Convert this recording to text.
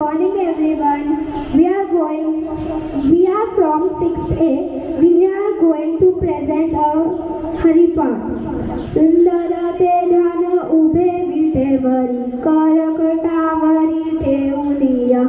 morning everyone. We are from 6A. We are going to present a Haripath. सुंदर ते ध्यान उभे विटेवरी करकटावरी ठेवूनिया